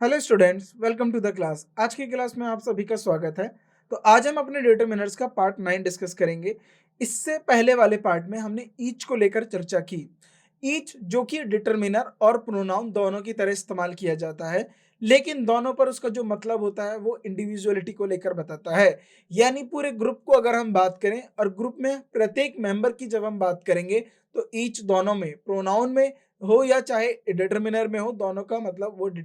Hello students, welcome to the class. आज की class में आप सभी का स्वागत है। तो आज हम अपने डिटरमिनर्स का पार्ट 9 डिस्कस करेंगे। इससे पहले वाले पार्ट में हमने ईच को लेकर चर्चा की। ईच जो कि डिटरमिनर और प्रोनाउन दोनों की तरह इस्तेमाल किया जाता है, लेकिन दोनों पर उसका जो मतलब होता है वो इंडिविजुअलिटी को लेकर बताता है। यानी पूरे ग्रुप को अगर हम बात करें और ग्रुप में प्रत्येक मेंबर की जब हम बात करेंगे तो ईच दोनों में, प्रोनाउन में हो या चाहे डिटरमिनर में हो, दोनों का मतलब वो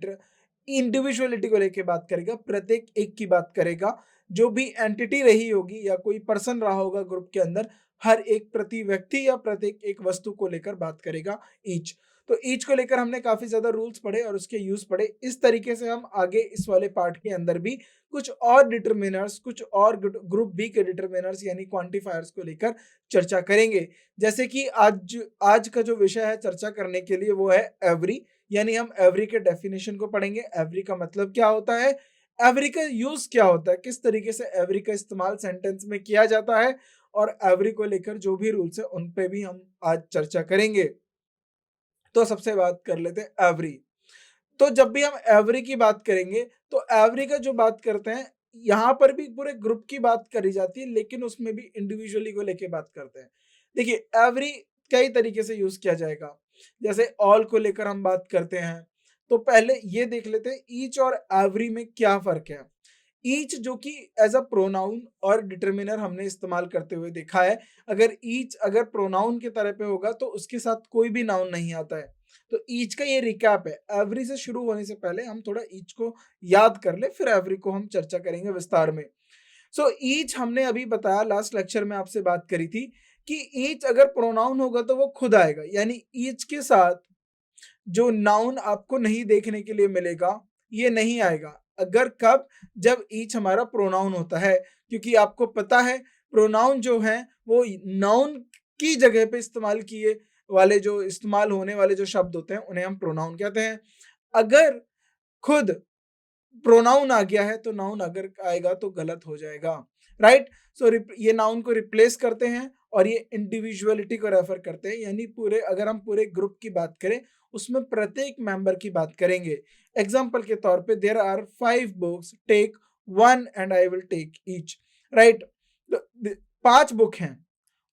इंडिविजुअलिटी को लेके बात करेगा, प्रत्येक एक की बात करेगा। जो भी एंटिटी रही होगी या कोई पर्सन रहा होगा ग्रुप के अंदर, हर एक प्रति व्यक्ति या प्रत्येक एक वस्तु को लेकर बात करेगा ईच। तो ईच को लेकर हमने काफी ज्यादा रूल्स पढ़े और उसके यूज पढ़े। इस तरीके से हम आगे इस वाले पार्ट के अंदर भी कुछ और डिटरमिनर्स, कुछ और ग्रुप बी के डिटरमिनर्स यानी क्वांटिफायर्स को लेकर चर्चा करेंगे। जैसे कि आज आज का जो विषय है चर्चा करने के लिए वो है एवरी। यानी हम एवरी के डेफिनेशन को पढ़ेंगे। एवरी का मतलब क्या होता है, एवरी का यूज क्या होता है, किस तरीके से एवरी का इस्तेमाल सेंटेंस में किया जाता है, और एवरी को लेकर जो भी रूल्स है उन पे भी हम आज चर्चा करेंगे। तो सबसे बात कर लेते हैं एवरी। तो जब भी हम एवरी की बात करेंगे तो एवरी का जो बात करते हैं, यहाँ पर भी पूरे ग्रुप की बात करी जाती है, लेकिन उसमें भी इंडिविजुअली को लेके बात करते हैं। देखिए, एवरी कई तरीके से यूज किया जाएगा। जैसे ऑल को लेकर हम बात करते हैं, तो पहले ये देख लेते हैं ईच और एवरी में क्या फर्क है। ईच जो कि एज अ प्रोनाउन और डिटरमिनर हमने इस्तेमाल करते हुए देखा है। अगर ईच अगर प्रोनाउन के तरह पे होगा तो उसके साथ कोई भी नाउन नहीं आता है। तो ईच का ये रिकैप है। एवरी से शुरू होने से पहले हम थोड़ा ईच को याद कर ले, फिर एवरी को हम चर्चा करेंगे विस्तार में। सो ईच हमने अभी बताया, लास्ट लेक्चर में आपसे बात करी थी कि ईच अगर प्रोनाउन होगा तो वो खुद आएगा। यानी ईच के साथ जो नाउन आपको नहीं देखने के लिए मिलेगा, ये नहीं आएगा। अगर कब, जब ईच हमारा प्रोनाउन होता है। क्योंकि आपको पता है प्रोनाउन जो है वो नाउन की जगह पे इस्तेमाल होने वाले जो शब्द होते हैं उन्हें हम प्रोनाउन कहते हैं। अगर खुद प्रोनाउन आ गया है तो नाउन अगर आएगा तो गलत हो जाएगा। राइट। सो ये नाउन को रिप्लेस करते हैं और ये इंडिविजुअलिटी को रेफर करते हैं। यानी पूरे, अगर हम पूरे ग्रुप की बात करें उसमें प्रत्येक मेंबर की बात करेंगे। एग्जाम्पल के तौर पे there are 5 books, take one and I will take each. Right. 5 book हैं,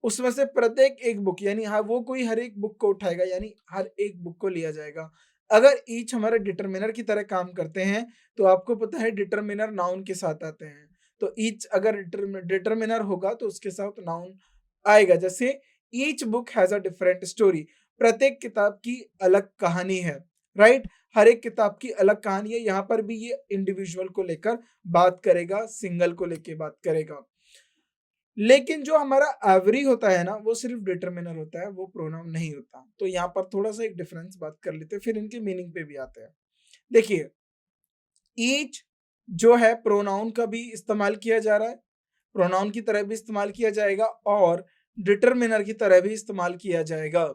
उसमें से प्रत्येक एक बुक, यानी हाँ वो कोई हर एक बुक को उठाएगा, यानी हर एक बुक को लिया जाएगा। अगर ईच हमारे डिटरमिनर की तरह काम करते हैं तो आपको पता है डिटरमिनर नाउन के साथ आते हैं। तो ईच अगर डिटरमिनर होगा तो उसके साथ नाउन आएगा। जैसे each book has a different story, प्रत्येक किताब की अलग कहानी है। राइट। हर एक किताब की अलग कहानी है। यहाँ पर भी ये इंडिविजुअल को लेकर बात करेगा, सिंगल को लेकर बात करेगा। लेकिन जो हमारा एवरी होता है ना, वो सिर्फ डिटरमिनर होता है, वो प्रोनाउन नहीं होता। तो यहाँ पर थोड़ा सा एक डिफरेंस बात कर लेते हैं, फिर इनके मीनिंग पे भी आते हैं। देखिए, ईच जो है प्रोनाउन का भी इस्तेमाल किया जा रहा है, प्रोनाउन की तरह भी इस्तेमाल किया जाएगा और डिटरमिनर की तरह भी इस्तेमाल किया जाएगा।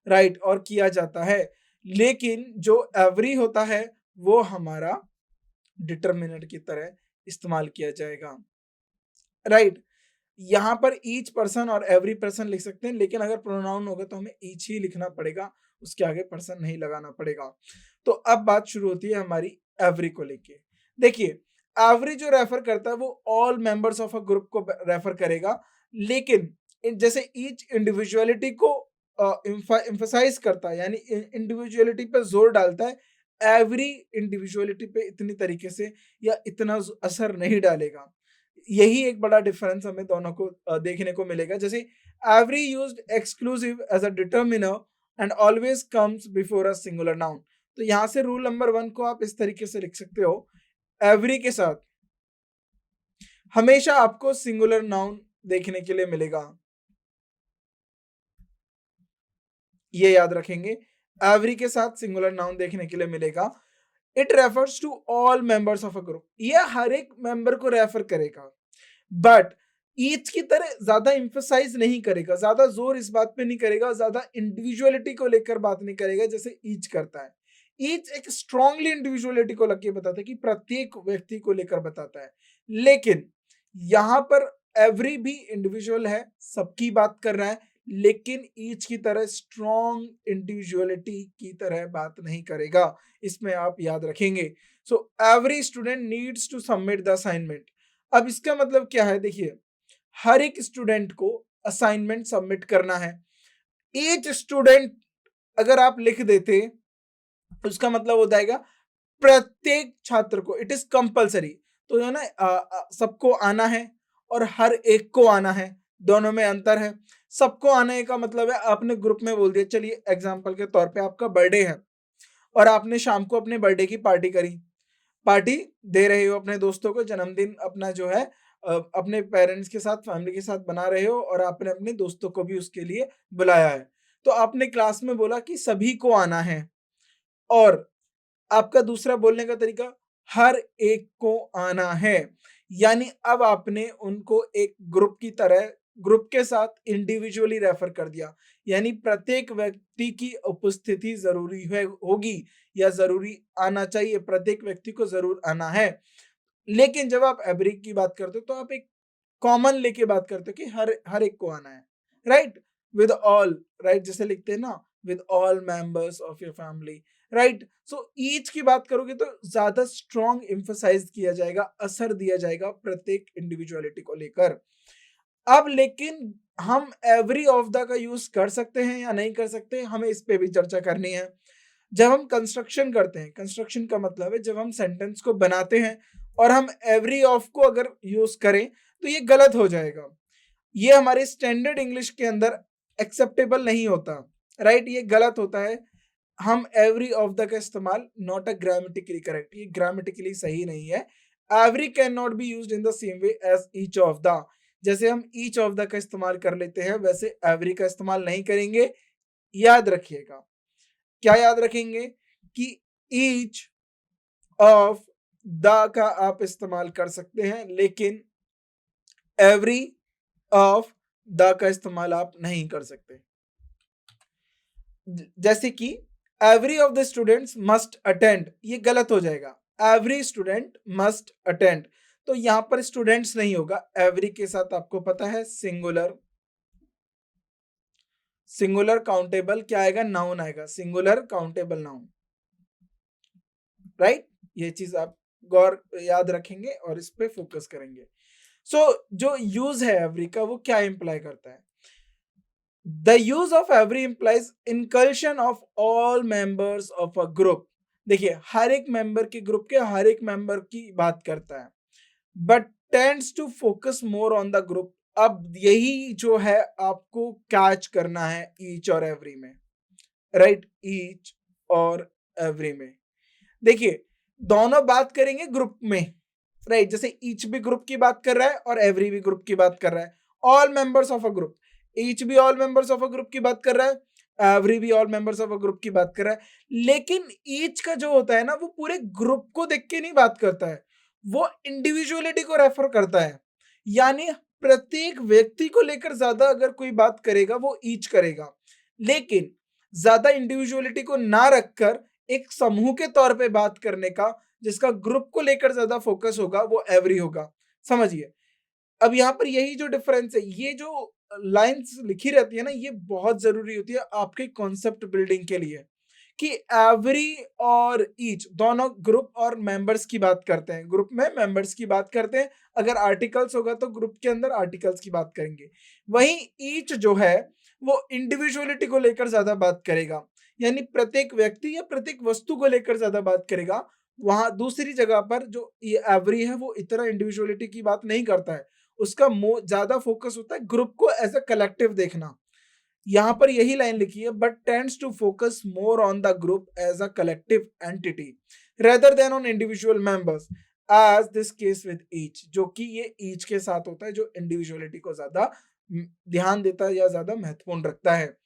राइट, और किया जाता है। लेकिन जो एवरी होता है वो हमारा डिटरमिनर की तरह इस्तेमाल किया जाएगा। राइट। यहाँ पर ईच पर्सन और एवरी पर्सन लिख सकते हैं, लेकिन अगर प्रोनाउन होगा तो हमें ईच ही लिखना पड़ेगा, उसके आगे पर्सन नहीं लगाना पड़ेगा। तो अब बात शुरू होती है हमारी एवरी को लेके। देखिए, एवरी जो रेफर करता है वो all members of a group को रेफर करेगा। लेकिन जैसे ईच इंडिविजुअलिटी को एम्फसाइज करता है, यानी इंडिविजुअलिटी पे जोर डालता है, एवरी इंडिविजुअलिटी पे इतनी तरीके से या इतना असर नहीं डालेगा। यही एक बड़ा डिफरेंस हमें दोनों को देखने को मिलेगा। जैसे every used exclusive as a determiner and always comes before a singular noun. तो यहाँ से रूल नंबर 1 को आप इस तरीके से लिख सकते हो, एवरी के साथ हमेशा आपको सिंगुलर नाउन देखने के लिए मिलेगा। ये याद रखेंगे, एवरी के साथ सिंगुलर नाउन देखने के लिए मिलेगा। It refers to all members of a group, ये हर एक मेंबर को रेफर करेगा, बट ईच की तरह ज्यादा इंफेसाइज नहीं करेगा, ज्यादा जोर इस बात पे नहीं करेगा, ज्यादा इंडिविजुअलिटी को लेकर बात नहीं करेगा जैसे ईच करता है। ईच एक स्ट्रांगली इंडिविजुअलिटी को लेकर बताता है कि प्रत्येक व्यक्ति को लेकर बताता है। लेकिन यहां पर एवरी भी इंडिविजुअल है, सबकी बात कर रहा है, लेकिन ईच की तरह स्ट्रॉन्ग इंडिविजुअलिटी की तरह बात नहीं करेगा। इसमें आप याद रखेंगे। So every student needs to submit the assignment. अब इसका मतलब क्या है, देखिए हर एक स्टूडेंट को असाइनमेंट सबमिट करना है। ईच स्टूडेंट अगर आप लिख देते उसका मतलब हो जाएगा प्रत्येक छात्र को, इट इज कंपलसरी। तो जो है ना सबको आना है और हर एक को आना है, दोनों में अंतर है। सबको आने का मतलब है आपने ग्रुप में बोल दिया, चलिए एग्जांपल के तौर पे आपका बर्थडे है और आपने शाम को अपने बर्थडे की पार्टी करी, पार्टी दे रहे हो अपने दोस्तों को, जन्मदिन अपना जो है अपने पेरेंट्स के साथ फैमिली के साथ बना रहे हो और आपने अपने दोस्तों को भी उसके लिए बुलाया है। तो आपने क्लास में बोला कि सभी को आना है, और आपका दूसरा बोलने का तरीका हर एक को आना है। यानी अब आपने उनको एक ग्रुप की तरह, ग्रुप के साथ इंडिविजुअली रेफर कर दिया। यानी प्रत्येक व्यक्ति की उपस्थिति जरूरी है होगी या जरूरी आना चाहिए, प्रत्येक व्यक्ति को जरूर आना है। लेकिन जब आप एवरी की बात करते हो तो आप एक कॉमन लेके बात करते हो कि हर हर एक को आना है, राइट, विद ऑल, राइट, जैसे लिखते हैं ना with all members of your family, right. So each की बात करोगे तो ज्यादा स्ट्रॉन्ग एम्फसाइज किया जाएगा, असर दिया जाएगा प्रत्येक इंडिविजुअलिटी को लेकर। अब लेकिन हम एवरी ऑफ द का यूज कर सकते हैं या नहीं कर सकते, हमें इस पे भी चर्चा करनी है। जब हम कंस्ट्रक्शन करते हैं, कंस्ट्रक्शन का मतलब है जब हम सेंटेंस को बनाते हैं और हम एवरी ऑफ को अगर यूज करें तो ये गलत हो जाएगा। ये हमारे स्टैंडर्ड इंग्लिश के अंदर एक्सेप्टेबल नहीं होता, राइट, ये गलत होता है। हम एवरी ऑफ द का इस्तेमाल नॉट अ ग्रामेटिकली करेक्ट, ये ग्रामेटिकली सही नहीं है। Every can not be used in the same way as each of the. जैसे हम ईच ऑफ द का इस्तेमाल कर लेते हैं वैसे एवरी का इस्तेमाल नहीं करेंगे। याद रखिएगा, क्या याद रखेंगे कि ईच ऑफ द का आप इस्तेमाल कर सकते हैं लेकिन एवरी ऑफ द का इस्तेमाल आप नहीं कर सकते। जैसे कि every of the students must attend, ये गलत हो जाएगा। एवरी स्टूडेंट मस्ट अटेंड, तो यहां पर स्टूडेंट्स नहीं होगा, एवरी के साथ आपको पता है सिंगुलर, सिंगुलर काउंटेबल क्या आएगा, नाउन आएगा, सिंगुलर काउंटेबल नाउन, राइट। ये चीज आप गौर याद रखेंगे और इस पे फोकस करेंगे। सो जो यूज है एवरी का वो क्या इंप्लाई करता है, the use of every implies inclusion of all members of a group. देखिए हर एक मेंबर के ग्रुप के हर एक मेंबर की बात करता है, but tends to focus more on the group. अब यही जो है आपको कैच करना है ईच और एवरी में, राइट, ईच और एवरी में। देखिए दोनों बात करेंगे ग्रुप में, राइट, जैसे ईच भी ग्रुप की बात कर रहा है और एवरी भी ग्रुप की बात कर रहा है। All members of a group, each भी all members of a group की बात कर रहा है, एवरी भी all members of a group की बात कर रहा है। लेकिन ईच का जो होता है ना वो पूरे ग्रुप को देख के नहीं बात करता है, वो इंडिविजुअलिटी को रेफर करता है। यानी प्रत्येक व्यक्ति को लेकर ज्यादा अगर कोई बात करेगा वो ईच करेगा, लेकिन ज्यादा इंडिविजुअलिटी को ना रखकर एक समूह के तौर पे बात करने का, जिसका ग्रुप को लेकर ज्यादा फोकस होगा, वो एवरी होगा। समझिए अब यहाँ पर यही जो डिफरेंस है, ये जो लाइंस लिखी रहती है ना, ये बहुत जरूरी होती है आपके कॉन्सेप्ट बिल्डिंग के लिए, कि एवरी और ईच दोनों ग्रुप और मेंबर्स की बात करते हैं, ग्रुप में मेंबर्स की बात करते हैं। अगर आर्टिकल्स होगा तो ग्रुप के अंदर आर्टिकल्स की बात करेंगे। वहीं ईच जो है वो इंडिविजुअलिटी को लेकर ज्यादा बात करेगा, यानी प्रत्येक व्यक्ति या प्रत्येक वस्तु को लेकर ज्यादा बात करेगा। वहां दूसरी जगह पर जो ये एवरी है वो इतना इंडिविजुअलिटी की बात नहीं करता है, उसका ज्यादा फोकस होता है ग्रुप को एज अ कलेक्टिव देखना। यहां पर यही लाइन लिखी है, but tends to focus more on the group as a collective entity rather than on individual members as this case with each, जो कि ये ईच के साथ होता है जो इंडिविजुअलिटी को ज्यादा ध्यान देता है या ज्यादा महत्वपूर्ण रखता है।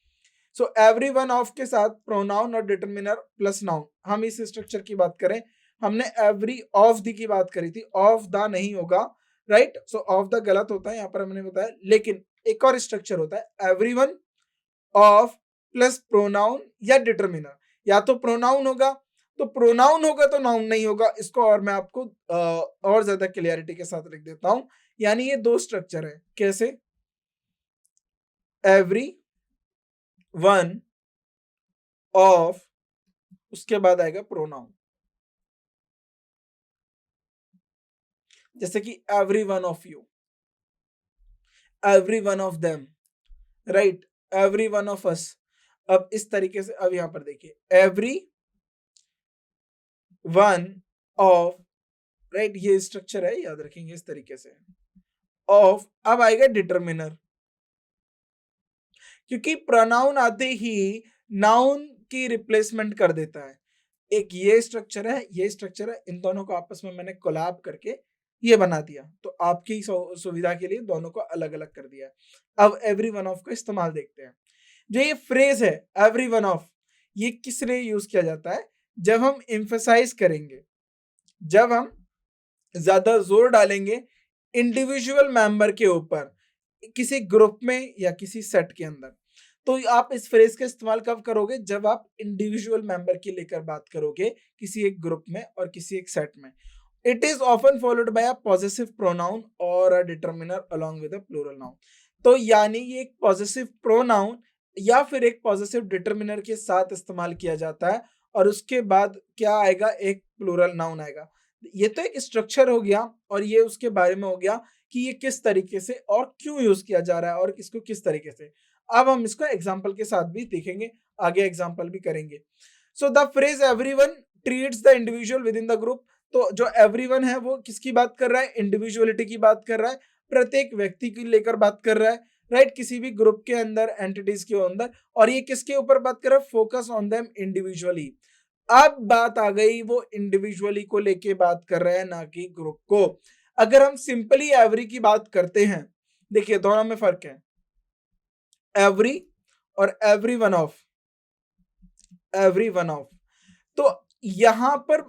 सो एवरी वन ऑफ के साथ प्रोनाउन और डिटर्मिनर प्लस नाउन, हम इस स्ट्रक्चर की बात करें, हमने एवरी ऑफ द की बात करी थी, ऑफ द नहीं होगा, राइट। सो ऑफ द गलत होता है यहाँ पर हमने बताया, लेकिन एक और स्ट्रक्चर होता है एवरीवन ऑफ प्लस प्रोनाउन या डिटर्मिनर। या तो प्रोनाउन होगा तो प्रोनाउन होगा तो नाउन नहीं होगा, इसको और मैं आपको और ज्यादा क्लियरिटी के साथ लिख देता हूं। यानी ये दो स्ट्रक्चर है, कैसे, एवरी वन ऑफ, उसके बाद आएगा प्रोनाउन, जैसे कि every one of you, every one of them, right, every one of us. अब इस तरीके से, अब यहां पर देखिए एवरी वन ऑफ, राइट, ये स्ट्रक्चर है, याद रखेंगे इस तरीके से। ऑफ, अब आएगा डिटरमिनर, क्योंकि प्रोनाउन आते ही नाउन की रिप्लेसमेंट कर देता है। एक ये स्ट्रक्चर है, ये स्ट्रक्चर है, इन दोनों को आपस में मैंने कोलैब करके ये बना दिया, तो आपकी सुविधा के लिए दोनों को अलग अलग कर दिया। अब एवरी वन ऑफ का इस्तेमाल देखते हैं। जो ये फ्रेज है एवरी वन ऑफ, ये किस लिए यूज किया जाता है? जब हम एम्फसाइज करेंगे, जब हम ज्यादा जोर डालेंगे इंडिविजुअल मेंबर के ऊपर, किसी ग्रुप में या किसी सेट के अंदर, तो आप इस फ्रेज का इस्तेमाल कब करोगे? जब आप इंडिविजुअल मेंबर की लेकर बात करोगे किसी एक ग्रुप में और किसी एक सेट में। It is often followed by a possessive pronoun और a determiner along with a plural noun. तो यानी ये एक पॉजेसिव प्रोनाउन या फिर एक पॉजेसिव डिटरमिनर के साथ इस्तेमाल किया जाता है, और उसके बाद क्या आएगा? एक प्लूरल नाउन आएगा। ये तो एक स्ट्रक्चर हो गया, और ये उसके बारे में हो गया कि ये किस तरीके से और क्यों यूज किया जा रहा है और इसको किस तरीके से। अब हम इसको एग्जाम्पल के साथ भी देखेंगे, आगे एग्जाम्पल भी करेंगे। So the phrase everyone treats the individual with in the group, तो जो एवरीवन है वो किसकी बात कर रहा है? इंडिविजुअलिटी की बात कर रहा है, प्रत्येक व्यक्ति की लेकर बात कर रहा है, राइट, किसी भी ग्रुप के अंदर, एंटिटीज के अंदर। और ये किसके ऊपर बात कर रहा है? Focus on them individually. अब बात आ गई, वो इंडिविजुअली को लेके बात कर रहे हैं, ना कि ग्रुप को। अगर हम सिंपली एवरी की बात करते हैं, देखिए दोनों में फर्क है, एवरी और every one of, every one of. तो यहां पर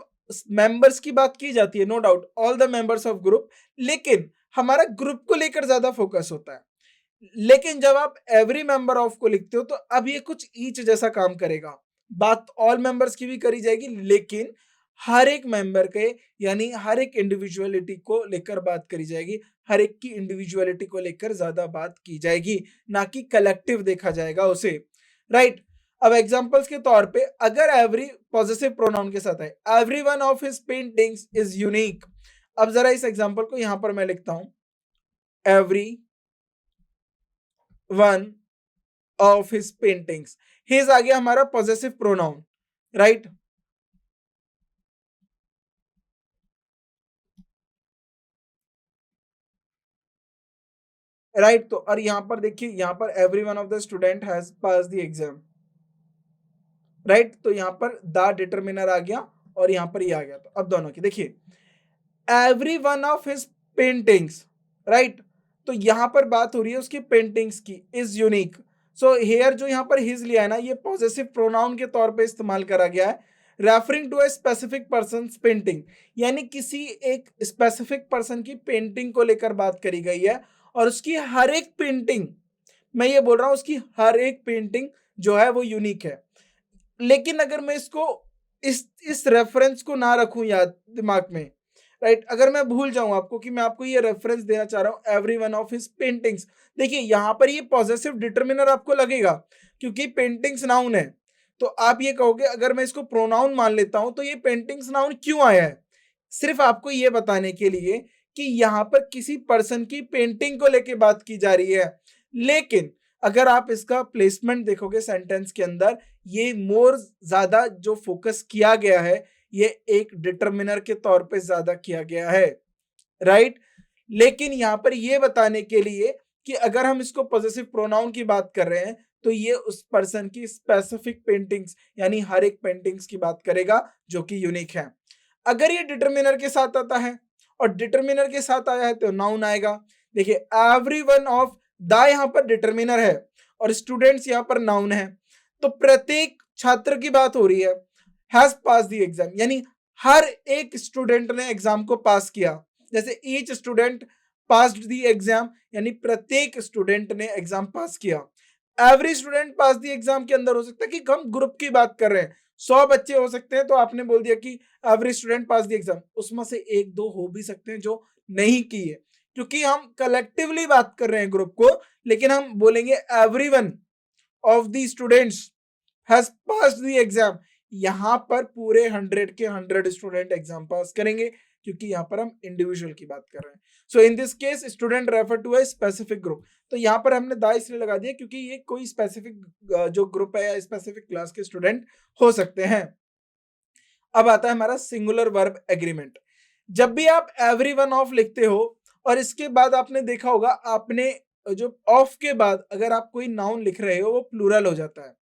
मेंबर्स की बात की जाती है, no doubt, all the members of group, लेकिन हमारा ग्रुप को लेकर ज्यादा फोकस होता है। लेकिन जब आप एवरी मेंबर ऑफ को लिखते हो, तो अब ये कुछ ईच जैसा काम करेगा। बात ऑल मेंबर्स की भी करी जाएगी, लेकिन हर एक मेंबर के, यानी हर एक इंडिविजुअलिटी को लेकर बात करी जाएगी, हर एक की इंडिविजुअलिटी को लेकर ज्यादा बात की जाएगी, ना कि कलेक्टिव देखा जाएगा उसे, राइट। अब एग्जांपल्स के तौर पे, अगर एवरी पॉजेसिव प्रोनाउन के साथ है, every one of his paintings is unique. अब जरा इस एग्जांपल को यहां पर मैं लिखता हूं, every one of his paintings, his आ गया हमारा पॉजेसिव प्रोनाउन, राइट। राइट, तो और यहां पर देखिए, यहां पर every one of the student has pass the exam, right, तो यहां पर द डिटरमिनर आ गया और यहां पर ये आ गया। तो अब दोनों की देखिए, every one of his paintings, right, तो यहां पर बात हो रही है उसकी पेंटिंग्स की, इज यूनिक। सो हेयर जो यहां पर हिज लिया है ना, ये पॉजेसिव प्रोनाउन के तौर पे इस्तेमाल करा गया है, referring to a specific person painting, यानी किसी एक स्पेसिफिक पर्सन की पेंटिंग को लेकर बात करी गई है, और उसकी हर एक पेंटिंग, मैं ये बोल रहा हूं उसकी हर एक पेंटिंग जो है वो यूनिक है। लेकिन अगर मैं इसको इस रेफरेंस को ना रखूं याद दिमाग में, राइट, अगर मैं भूल जाऊं आपको कि मैं आपको ये रेफरेंस देना चाह रहा हूं, every one of his paintings, देखिए यहां पर ये पॉजेसिव डिटरमिनर आपको लगेगा, क्योंकि पेंटिंग्स नाउन है। तो आप ये कहोगे, अगर मैं इसको प्रोनाउन मान लेता हूं, तो ये पेंटिंग्स नाउन क्यों आया है? सिर्फ आपको ये बताने के लिए कि यहां पर किसी पर्सन की पेंटिंग को लेके बात की जा रही है। लेकिन अगर आप इसका प्लेसमेंट देखोगे सेंटेंस के अंदर, ये मोर ज्यादा जो फोकस किया गया है, ये एक डिटरमिनर के तौर पे ज्यादा किया गया है, राइट। लेकिन यहां पर ये बताने के लिए कि अगर हम इसको पॉजेसिव प्रोनाउन की बात कर रहे हैं, तो ये उस पर्सन की स्पेसिफिक पेंटिंग्स, यानी हर एक पेंटिंग्स की बात करेगा जो कि यूनिक है। अगर ये डिटरमिनर के साथ आता है, और डिटरमिनर के साथ आया है, तो नाउन आएगा। देखिए एवरी वन ऑफ, द यहां पर डिटरमिनर है और स्टूडेंट्स यहां पर नाउन है, तो प्रत्येक छात्र की बात हो रही है, हैज पास द एग्जाम, यानी हर एक स्टूडेंट ने एग्जाम को पास किया। जैसे each student passed the exam, यानी प्रत्येक स्टूडेंट ने एग्जाम पास किया। Every student pass the exam के अंदर हो सकता है कि हम ग्रुप की बात कर रहे हैं, 100 बच्चे हो सकते हैं, तो आपने बोल दिया कि every student pass the exam, उसमें से एक दो हो भी सकते हैं जो नहीं किए, क्योंकि हम कलेक्टिवली बात कर रहे हैं ग्रुप को, लेकिन हम बोलेंगे everyone, of the students has passed the exam, यहां पर पूरे 100 के 100 स्टूडेंट एग्जाम पास करेंगे, क्योंकि यहाँ पर हम इंडिविजुअल की बात कर रहे हैं। So in this case student refer to a specific group, तो यहाँ पर हमने दा इसलिए लगा दिया क्योंकि ये कोई स्पेसिफिक जो ग्रुप है या स्पेसिफिक क्लास के स्टूडेंट हो सकते हैं। अब आता है हमारा सिंगुलर वर्ब एग्रीमेंट। जब भी आप एवरी वन ऑफ लिखते हो और इसके बाद आपने देखा होगा, आपने जो ऑफ के बाद अगर आप कोई नाउन लिख रहे हो वो प्लूरल हो जाता है,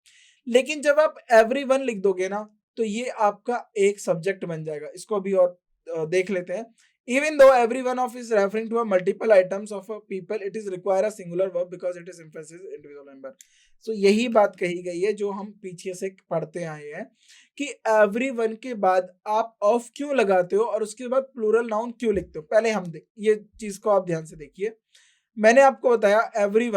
लेकिन जब आप एवरी वन लिख दोगे ना तो ये आपका एक सब्जेक्ट बन जाएगा। इसको अभी और देख लेते हैं। Even though every one of is referring to a multiple items of a people, it is require a singular verb because it is emphasis individual member. So यही बात कही गई है जो हम पीछे से पढ़ते आए हैं कि एवरी वन के बाद आप ऑफ क्यों लगाते हो और उसके बाद प्लूरल नाउन क्यों लिखते हो। पहले हम ये चीज को आप ध्यान से देखिए। मैंने आपको बताया एवरी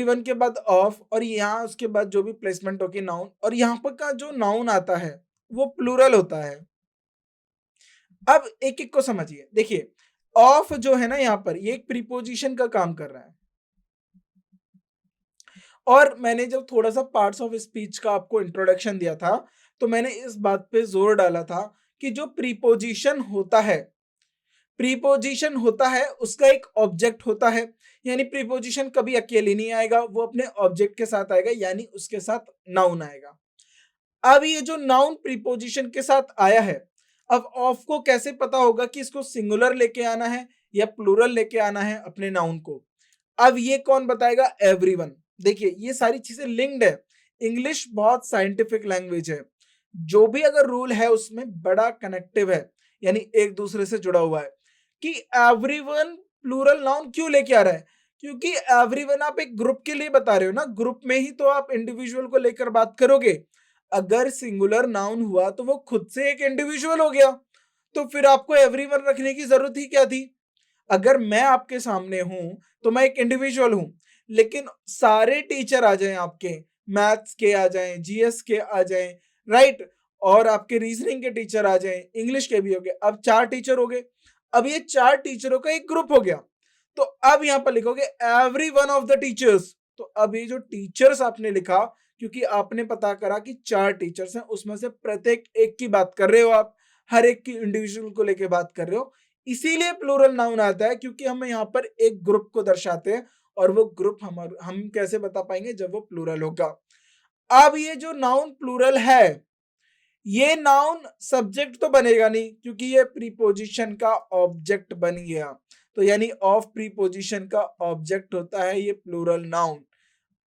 वन के बाद ऑफ, और यहाँ उसके बाद जो भी प्लेसमेंट होगी नाउन, और यहाँ पर का जो नाउन आता है वो प्लूरल होता है। अब एक एक को समझिए। देखिए ऑफ जो है ना, यहाँ पर ये एक प्रीपोजिशन का काम कर रहा है, और मैंने जब थोड़ा सा पार्ट्स ऑफ स्पीच का आपको इंट्रोडक्शन दिया था तो मैंने इस बात पे जोर डाला था कि जो प्रीपोजिशन होता है उसका एक ऑब्जेक्ट होता है, यानी प्रीपोजिशन कभी अकेले नहीं आएगा, वो अपने ऑब्जेक्ट के साथ आएगा, यानी उसके साथ नाउन आएगा। अब ये जो नाउन प्रीपोजिशन के साथ आया है, अब ऑफ को कैसे पता होगा कि इसको सिंगुलर लेके आना है या प्लूरल लेके आना है अपने नाउन को। अब ये कौन बताएगा? एवरीवन। देखिए ये सारी चीजें लिंक्ड है। इंग्लिश बहुत साइंटिफिक लैंग्वेज है, जो भी अगर रूल है उसमें बड़ा कनेक्टिव है, यानी एक दूसरे से जुड़ा हुआ है। कि एवरीवन प्लूरल नाउन क्यों लेके आ रहा है? क्योंकि एवरीवन आप एक ग्रुप के लिए बता रहे हो ना, ग्रुप में ही तो आप इंडिविजुअल को लेकर बात करोगे। अगर सिंगुलर नाउन हुआ तो वो खुद से एक इंडिविजुअल हो गया, तो फिर आपको एवरीवन रखने की जरूरत ही क्या थी? अगर मैं आपके सामने हूं तो मैं एक इंडिविजुअल हूं, लेकिन सारे टीचर आ जाएं आपके, मैथ्स के आ जाएं, जीएस के आ जाएं, राइट, और आपके रीजनिंग के टीचर आ जाएं, इंग्लिश के भी हो गए, अब 4 टीचर हो गए। अब ये 4 टीचरों का एक ग्रुप हो गया, तो अब यहां पर लिखोगे every one of the teachers. तो अब ये जो टीचर्स आपने लिखा, क्योंकि आपने पता करा कि 4 टीचर्स हैं, उसमें से प्रत्येक एक की बात कर रहे हो आप, हर एक की इंडिविजुअल को लेके बात कर रहे हो, इसीलिए प्लूरल नाउन आता है, क्योंकि हम यहाँ पर एक ग्रुप को दर्शाते हैं, और वो ग्रुप हम कैसे बता पाएंगे? जब वो प्लूरल होगा। अब ये जो नाउन प्लूरल है, ये नाउन सब्जेक्ट तो बनेगा नहीं, क्योंकि ये प्रीपोजिशन का ऑब्जेक्ट बन गया, तो यानी ऑफ प्रीपोजिशन का ऑब्जेक्ट होता है ये प्लूरल नाउन।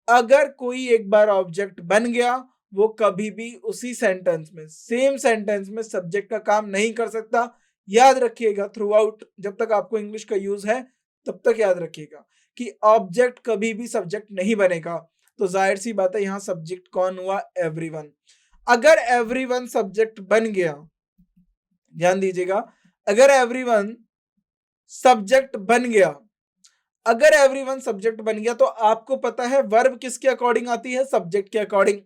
अगर कोई एक बार ऑब्जेक्ट बन गया, वो कभी भी उसी सेंटेंस में, सेम सेंटेंस में सब्जेक्ट का काम नहीं कर सकता। याद रखिएगा थ्रू आउट, जब तक आपको इंग्लिश का यूज है तब तक याद रखिएगा कि ऑब्जेक्ट कभी भी सब्जेक्ट नहीं बनेगा। तो जाहिर सी बात है यहां सब्जेक्ट कौन हुआ? एवरीवन। अगर एवरीवन सब्जेक्ट बन गया, ध्यान दीजिएगा, अगर एवरीवन सब्जेक्ट बन गया, अगर एवरीवन सब्जेक्ट बन गया, तो आपको पता है वर्ब किसके अकॉर्डिंग आती है? सब्जेक्ट के अकॉर्डिंग,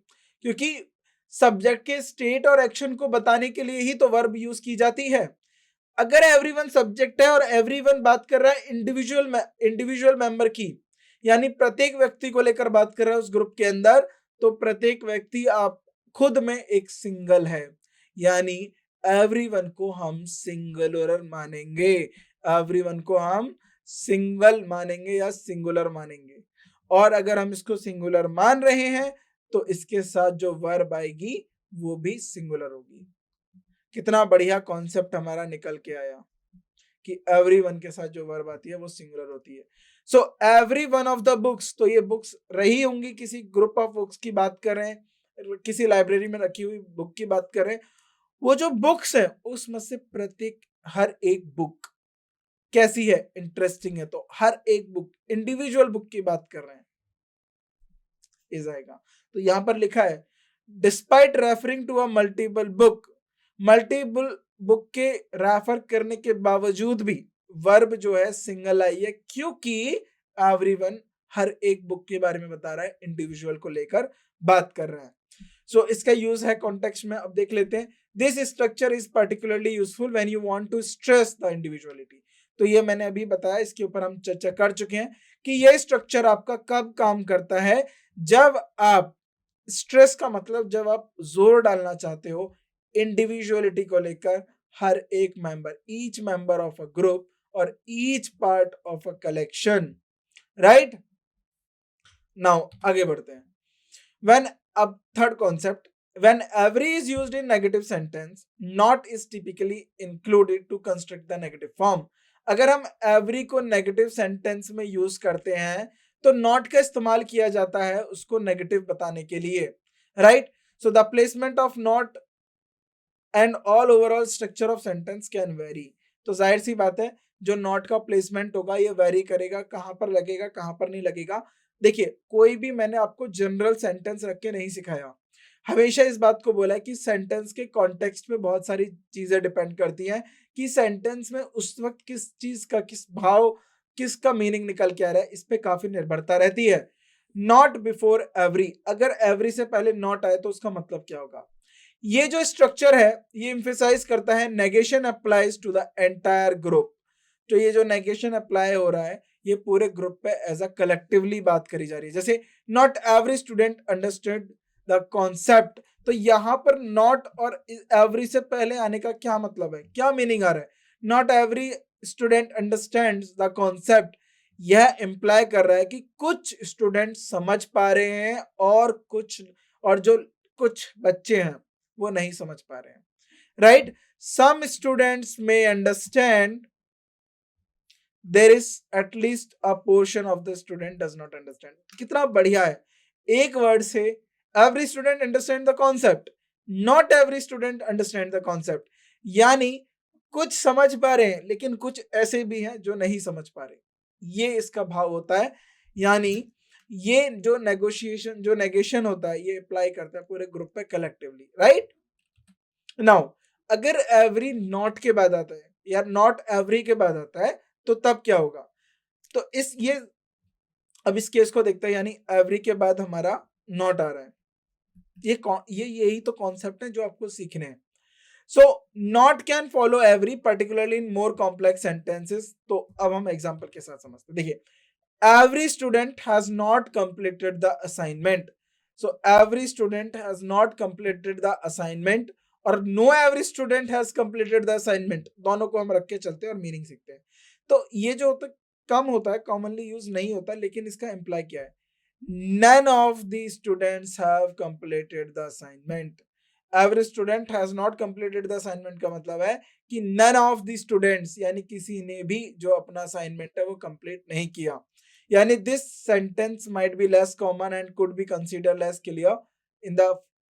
क्योंकि सब्जेक्ट के स्टेट और एक्शन को बताने के लिए ही तो वर्ब यूज की जाती है। अगर एवरीवन सब्जेक्ट है और एवरीवन बात कर रहा है इंडिविजुअल मेंबर की, यानी प्रत्येक व्यक्ति को लेकर बात कर रहा है उस ग्रुप के अंदर, तो प्रत्येक व्यक्ति आप खुद में एक सिंगल है, यानी एवरीवन को हम सिंगुलर मानेंगे, एवरीवन को हम सिंगल मानेंगे या सिंगुलर मानेंगे। और अगर हम इसको सिंगुलर मान रहे हैं तो इसके साथ जो वर्ब आएगी वो भी सिंगुलर होगी। कितना बढ़िया कॉन्सेप्ट हमारा निकल के आया कि एवरीवन के साथ जो वर्ब आती है वो सिंगुलर होती है। So every one of the books, तो ये बुक्स रही होंगी, किसी ग्रुप ऑफ बुक्स की बात कर रहे हैं, किसी लाइब्रेरी में रखी हुई बुक की बात कर रहे हैं। वो जो बुक्स है उसमें से प्रत्येक, हर एक बुक कैसी है? इंटरेस्टिंग है, तो हर एक बुक इंडिविजुअल बुक की बात कर रहे हैं, इज आएगा। तो यहां पर लिखा है despite referring to a multiple book के रेफर करने के बावजूद भी वर्ब जो है सिंगल आई है, क्योंकि एवरीवन हर एक बुक के बारे में बता रहा है, इंडिविजुअल को लेकर बात कर रहा है। सो इसका यूज है कॉन्टेक्स्ट में, अब देख लेते हैं। This structure is particularly useful when you want to stress the individuality. तो ये मैंने अभी बताया, इसके ऊपर हम चर्चा कर चुके हैं कि ये स्ट्रक्चर आपका कब काम करता है, जब आप स्ट्रेस का मतलब जब आप जोर डालना चाहते हो इंडिविजुअलिटी को लेकर, हर एक member, each member of a group और each part of a collection, right. Now आगे बढ़ते हैं। When अब third concept, when every is used in negative sentence, not is typically included to construct the negative form. अगर हम every को negative sentence में use करते हैं तो not का इस्तेमाल किया जाता है उसको negative बताने के लिए, right? So the placement of not and all overall structure of sentence can vary. तो जाहिर सी बात है जो not का placement होगा ये vary करेगा, कहां पर लगेगा कहां पर नहीं लगेगा। देखिए कोई भी मैंने आपको जनरल सेंटेंस रख के नहीं सिखाया, हमेशा इस बात को बोला है कि सेंटेंस के कॉन्टेक्स्ट में बहुत सारी चीजें डिपेंड करती हैं कि सेंटेंस में उस वक्त किस चीज का किस भाव किसका मीनिंग निकल के आ रहा है, इस पे काफी निर्भरता रहती है। नॉट बिफोर एवरी, अगर एवरी से पहले नॉट आए तो उसका मतलब क्या होगा। ये जो स्ट्रक्चर है ये इंफेसाइज करता है negation applies to the entire group. तो ये जो नेगेशन अप्लाई हो रहा है ये पूरे ग्रुप पे एज अ कलेक्टिवली बात करी जा रही है। जैसे not every student understand the concept, तो यहां पर नॉट और एवरी से पहले आने का क्या मतलब है, क्या मीनिंग आ रहा है। Not every student understand the concept, यह इंप्लाई कर रहा है कि कुछ स्टूडेंट समझ पा रहे हैं और जो कुछ बच्चे हैं वो नहीं समझ पा रहे हैं, राइट। सम स्टूडेंट्स में understand, there is at least a portion of the student does not understand. कितना बढ़िया है, एक वर्ड से every student understand the concept, not every student understand the concept, यानी कुछ समझ पा रहे हैं लेकिन कुछ ऐसे भी हैं जो नहीं समझ पा रहे, ये इसका भाव होता है। यानी ये जो नेगेशन होता है ये अप्लाई करता है पूरे ग्रुप पे कलेक्टिवली, राइट। नाउ अगर एवरी नॉट के बाद आता है या नॉट एवरी के बाद आता है तो तब क्या होगा। तो अब इस केस को देखते हैं, यानी एवरी के बाद हमारा नॉट आ रहा है। यही तो कॉन्सेप्ट है जो आपको सीखने हैं। So not can follow every particularly in more complex sentences. तो अब हम एग्जांपल के साथ समझते हैं। देखिए every student has not completed the assignment, so every student has not completed the assignment और no every student has completed the assignment, दोनों को हम रख के चलते हैं और मीनिंग सीखते हैं। तो ये जो होता कम होता है, कॉमनली यूज नहीं होता, लेकिन इसका इंप्लाई क्या है, none of the students have completed the assignment, every student has not completed the assignment का मतलब है कि none of the students यानी किसी ने भी जो अपना असाइनमेंट है वो कंप्लीट नहीं किया। यानी this sentence might be less common and could be consider less clear in the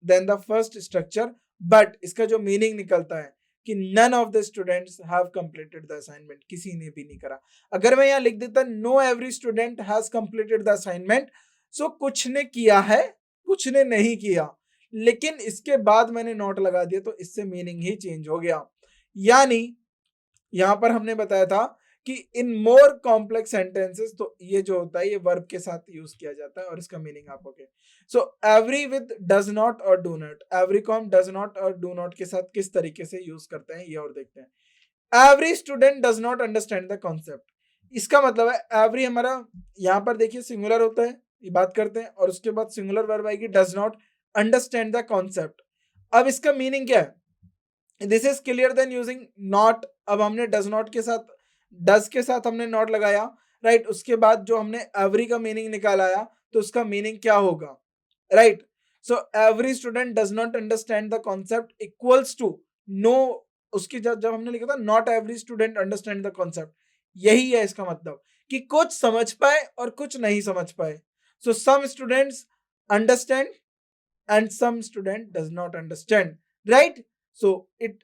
then the first structure, but इसका जो मीनिंग निकलता है कि none of the students have completed the assignment, किसी ने भी नहीं करा। अगर मैं यहाँ लिख देता no every student has completed the assignment, सो कुछ ने किया है कुछ ने नहीं किया, लेकिन इसके बाद मैंने नोट लगा दिया तो इससे मीनिंग ही चेंज हो गया। यानी यहां पर हमने बताया था कि इन मोर कॉम्प्लेक्स सेंटेंसेस तो ये जो होता है ये वर्ब के साथ यूज किया जाता है और इसका मीनिंग आप okay. So every with does not और डू नॉट, एवरी को हम डज नॉट और डू नॉट के साथ किस तरीके से यूज करते हैं ये और देखते हैं। Every student does not understand the concept, इसका मतलब है एवरी हमारा यहाँ पर देखिए सिंगुलर होता है, ये बात करते हैं, और उसके बाद सिंगुलर वर्ब आएगी does not understand the concept. अब इसका मीनिंग क्या है, this is clear then using not. अब हमने डज नॉट के साथ डज के साथ हमने नॉट लगाया, राइट। उसके बाद जो हमने एवरी का मीनिंग निकाला तो उसका मीनिंग क्या होगा, right. So every student does not understand the concept equals to no, उसकी जब हमने लिखा था not every student understand the concept, यही है इसका मतलब कि कुछ समझ पाए और कुछ नहीं समझ पाए। So some students understand and some student does not understand, right. So it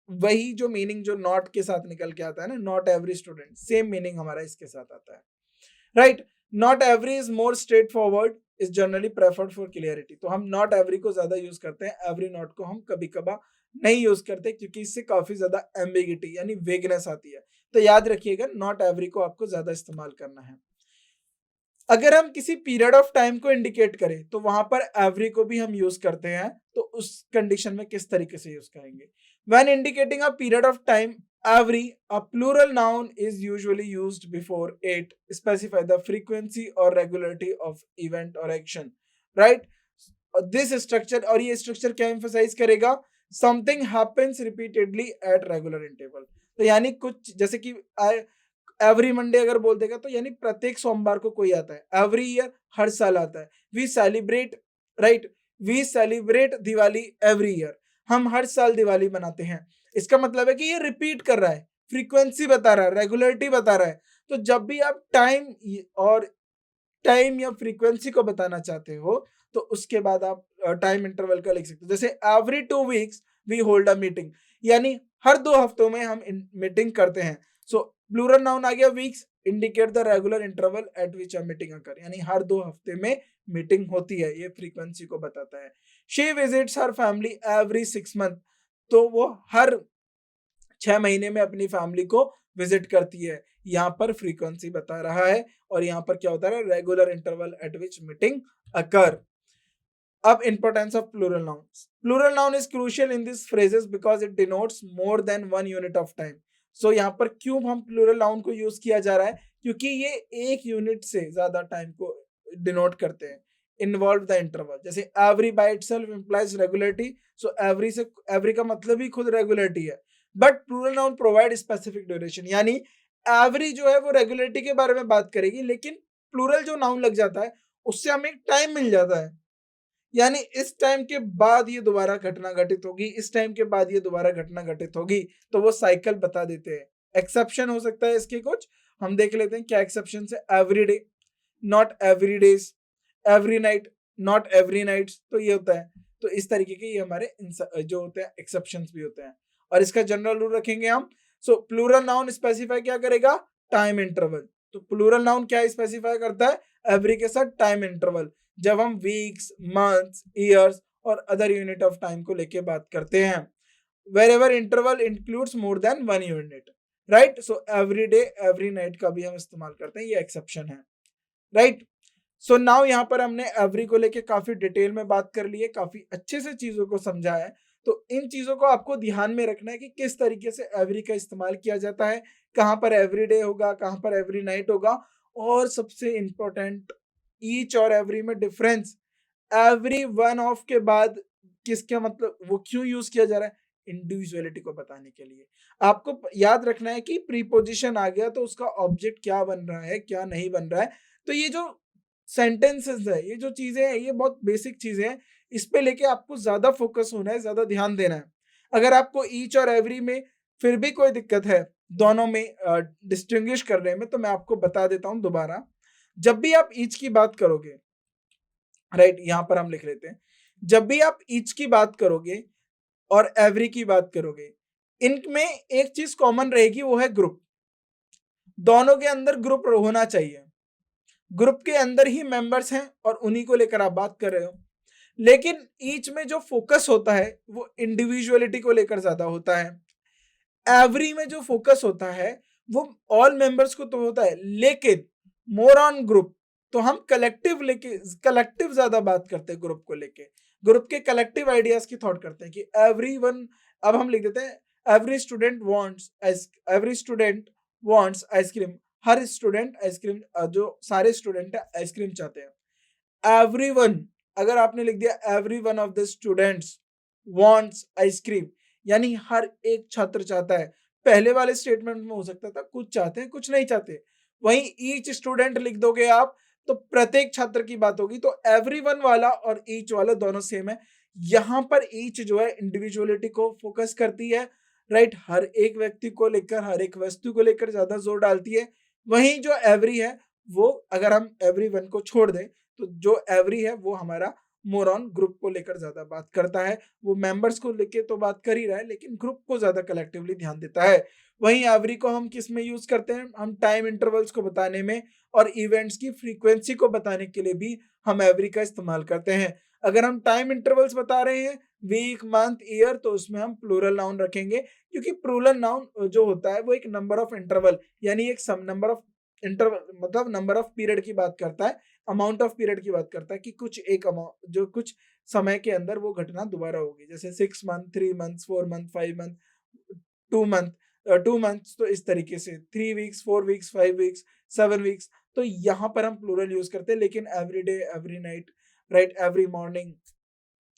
वही जो मीनिंग जो नॉट के साथ निकल के आता है ना, not every student, same meaning हमारा इसके साथ आता है, right. Not every is more straight forward is generally preferred for clarity. तो हम नॉट एवरी को ज्यादा यूज करते हैं, एवरी नॉट को हम कभी कभार नहीं यूज करते क्योंकि इससे काफी ज्यादा एम्बिगिटी यानी वेगनेस आती है। तो याद रखिएगा नॉट एवरी को आपको ज्यादा इस्तेमाल करना है। अगर हम किसी पीरियड ऑफ टाइम को इंडिकेट करें तो वहां पर एवरी को भी हम यूज करते हैं, तो उस कंडीशन में किस तरीके से यूज करेंगे। When indicating a period of time Every, a plural noun is usually used before it specify the frequency or regularity of event or action, right? This structure, और ये structure क्या emphasize करेगा? Something happens repeatedly at regular interval. तो यानी कुछ जैसे कि every Monday अगर बोल देगा तो यानी प्रत्येक सोमवार को कोई आता है, एवरी ईयर हर साल आता है, we celebrate, right, we celebrate Diwali every year, हम हर साल दिवाली मनाते हैं। इसका मतलब है कि ये रिपीट कर रहा है, फ्रीक्वेंसी बता रहा है, रेगुलरिटी बता रहा है। तो जब भी आप टाइम या फ्रीक्वेंसी को बताना चाहते हो तो उसके बाद आप टाइम इंटरवल का लिख सकते हो। जैसे every 2 weeks we hold a meeting, यानी हर 2 हफ्तों में हम मीटिंग करते हैं। सो प्लूरल नाउन आ गया weeks, indicate the regular interval at which a meeting occur, यानी हर 2 हफ्ते में मीटिंग होती है, ये फ्रीक्वेंसी को बताता है। She visits her family every 6 month, तो वो हर 6 महीने में अपनी फैमिली को विजिट करती है, यहाँ पर फ्रीक्वेंसी बता रहा है। और यहाँ पर क्या होता है? Regular interval at which meeting occur. अब importance of plural nouns. Plural noun is crucial in this phrases because it denotes more than one unit of time. So यहाँ पर क्यों हम प्लूरल नाउन को यूज किया जा रहा है? क्योंकि ये एक यूनिट से ज्यादा टाइम को डिनोट करते हैं। इन्वॉल्व द इंटरवल, जैसे every by itself implies regularity, so every का मतलब ही खुद रेगुलरिटी है। But plural noun provide specific duration, यानी एवरी जो है वो रेगुलरिटी के बारे में बात करेगी, लेकिन प्लूरल जो नाउन लग जाता है उससे हमें एक टाइम मिल जाता है, यानी इस टाइम के बाद ये दोबारा घटना घटित होगी, इस टाइम के बाद ये दोबारा घटना घटित होगी, तो वो साइकिल बता देते हैं। एक्सेप्शन हो सकता है इसके कुछ, हम देख लेते हैं क्या एक्सेप्शन है। Every day, not every days, every night, not every night, तो ये होता है। तो इस तरीके के ये हमारे जो होते हैं एक्सेप्शंस भी होते हैं। और इसका जनरल रूल रखेंगे हम। सो प्लूरल नाउन स्पेसिफाई क्या करेगा? Time interval. तो प्लूरल नाउन क्या स्पेसिफाई करता है? एवरी के साथ टाइम इंटरवल, जब हम वीक्स, मंथ्स, ईयर्स और अदर यूनिट ऑफ टाइम को लेके बात करते हैं। wherever interval includes more than 1 unit, right? So every day, every night का भी हम इस्तेमाल करते हैं, ये एक्सेप्शन है, राइट? सो नाउ यहाँ पर हमने एवरी को लेके काफी डिटेल में बात कर ली है, काफी अच्छे से चीजों को समझा है। तो इन चीजों को आपको ध्यान में रखना है कि किस तरीके से एवरी का इस्तेमाल किया जाता है, कहाँ पर एवरी डे होगा, कहाँ पर एवरी नाइट होगा, और सबसे इंपॉर्टेंट ईच और एवरी में डिफरेंस। एवरी वन ऑफ के बाद किसका मतलब वो क्यों यूज किया जा रहा है? इंडिविजुअलिटी को बताने के लिए। आपको याद रखना है कि प्रीपोजिशन आ गया तो उसका ऑब्जेक्ट क्या बन रहा है, क्या नहीं बन रहा है। तो ये जो सेंटेंसेस है, ये जो चीजें हैं, ये बहुत बेसिक चीजें हैं, इस पे लेके आपको ज्यादा फोकस होना है, ज्यादा ध्यान देना है। अगर आपको ईच और एवरी में फिर भी कोई दिक्कत है दोनों में डिस्टिंग्विश करने में, तो मैं आपको बता देता हूं दोबारा। जब भी आप ईच की बात करोगे, राइट, यहां पर हम लिख लेते हैं, जब भी आप ईच की बात करोगे और एवरी की बात करोगे, इनमें एक चीज कॉमन रहेगी, वो है ग्रुप। दोनों के अंदर ग्रुप होना चाहिए, ग्रुप के अंदर ही मेंबर्स हैं और उन्हीं को लेकर आप बात कर रहे हो। लेकिन ईच में जो फोकस होता है वो इंडिविजुअलिटी को लेकर ज्यादा होता है। एवरी में जो फोकस होता है वो ऑल मेंबर्स को तो होता है, लेकिन मोर ऑन ग्रुप। तो हम कलेक्टिव ज्यादा बात करते हैं ग्रुप को लेके, ग्रुप के कलेक्टिव आइडियाज की थॉट करते हैं कि एवरी वन। अब हम लिख देते हैं एवरी स्टूडेंट वांट्स आइसक्रीम, हर स्टूडेंट आइसक्रीम, जो सारे स्टूडेंट है आइसक्रीम चाहते हैं। एवरी वन, अगर आपने लिख दिया every one of the students wants ice cream, यानी हर एक छात्र चाहता है। पहले वाले स्टेटमेंट में हो सकता था कुछ चाहते हैं कुछ नहीं चाहते, वहीं ईच स्टूडेंट लिख दोगे आप तो प्रत्येक छात्र की बात होगी। तो एवरीवन वाला और ईच वाला दोनों सेम है। यहां पर ईच जो है इंडिविजुअलिटी को फोकस करती है, राइट, हर एक व्यक्ति को लेकर, हर एक वस्तु को लेकर ज्यादा जोर डालती है। वहीं जो एवरी है वो, अगर हम एवरीवन को छोड़ दें, तो जो एवरी है वो हमारा मोर ऑन ग्रुप को लेकर ज्यादा बात करता है। वो मेंबर्स को लेके तो बात कर ही रहा है, लेकिन ग्रुप को ज्यादा कलेक्टिवली ध्यान देता है। वहीं एवरी को हम किस में यूज करते हैं? हम टाइम इंटरवल्स को बताने में और इवेंट्स की फ्रीक्वेंसी को बताने के लिए भी हम एवरी का इस्तेमाल करते हैं। अगर हम टाइम इंटरवल्स बता रहे हैं, वीक, मंथ, ईयर, तो उसमें हम प्लूरल नाउन रखेंगे, क्योंकि प्लूरल नाउन जो होता है वो एक नंबर ऑफ इंटरवल, यानी एक सम नंबर ऑफ इंटरवल, मतलब नंबर ऑफ पीरियड की बात करता है, अमाउंट ऑफ पीरियड की बात करता है कि कुछ एक अमाउंट, जो कुछ समय के अंदर वो घटना दोबारा होगी। जैसे 6 month, 3 month, 4 month, 5 month, 2 month, 2 months तो इस तरीके से, 3 वीक्स, 4 वीक्स, 5 वीक्स, 7 वीक्स, तो यहाँ पर हम प्लूरल यूज़ करते हैं, लेकिन every day, every night, right, every morning,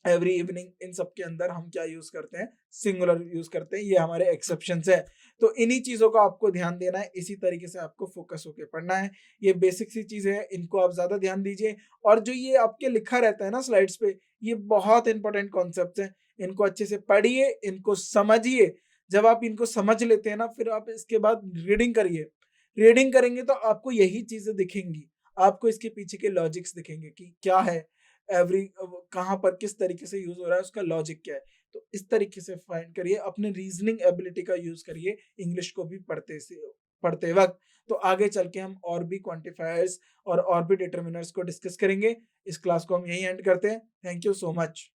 every evening, इन सब के अंदर हम क्या यूज करते हैं, सिंगुलर यूज करते हैं। ये हमारे एक्सेप्शंस है। तो इन्हीं चीजों का आपको ध्यान देना है, इसी तरीके से आपको फोकस होकर पढ़ना है। ये बेसिक सी चीजें हैं, इनको आप ज्यादा ध्यान दीजिए। और जो ये आपके लिखा रहता है ना स्लाइड्स पे, ये बहुत इंपॉर्टेंट कॉन्सेप्ट हैं। इनको अच्छे से पढ़िए, इनको समझिए। जब आप इनको समझ लेते हैं ना, फिर आप इसके बाद रीडिंग करिए। रीडिंग करेंगे तो आपको यही चीजें दिखेंगी, आपको इसके पीछे के लॉजिक्स दिखेंगे कि क्या है, एवरी कहाँ पर किस तरीके से यूज हो रहा है, उसका लॉजिक क्या है। तो इस तरीके से फाइंड करिए, अपने रीजनिंग एबिलिटी का यूज करिए इंग्लिश को भी पढ़ते वक्त। तो आगे चल के हम और भी क्वांटिफायर्स और भी डिटर्मिनर्स को डिस्कस करेंगे। इस क्लास को हम यहीं एंड करते हैं। Thank you so much.